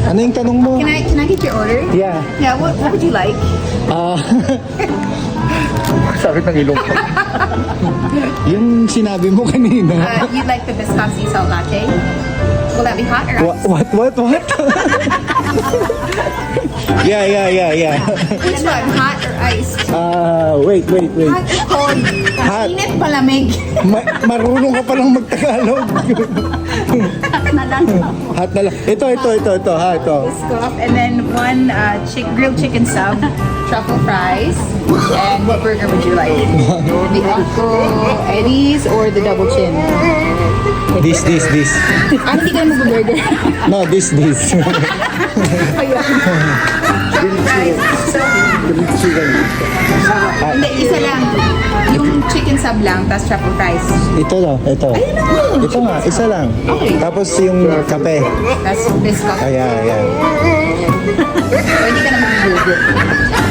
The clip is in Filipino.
Ano yung tanong mo? Can I get your order? Yeah. Yeah, what would you like? Sakit ng ilong ko. Yung sinabi mo kanina. You'd like the Biscoff sea salt latte? Will that be hot or ice? What? Yeah. Which one, hot or ice? Wait. Hot or cold? Hot. Init palamig. Marunong ka palang mag-Tagalog. Hot na lang. Hot na lang. Ito. Ha, ito. Biscoff, and then one grilled chicken sub, truffle fries, and what burger would you like? The Uncle Eddie's or the double chin? This. Hindi ka na mag-burger. No, this. Truffle fries. So, hindi, isa lang. Yung chicken sub lang, tapos truffle fries. Ito. Ito nga, isa lang. Okay. Tapos yung kape. Tapos biscoff. Ayan. So, hindi ka na mag-burger.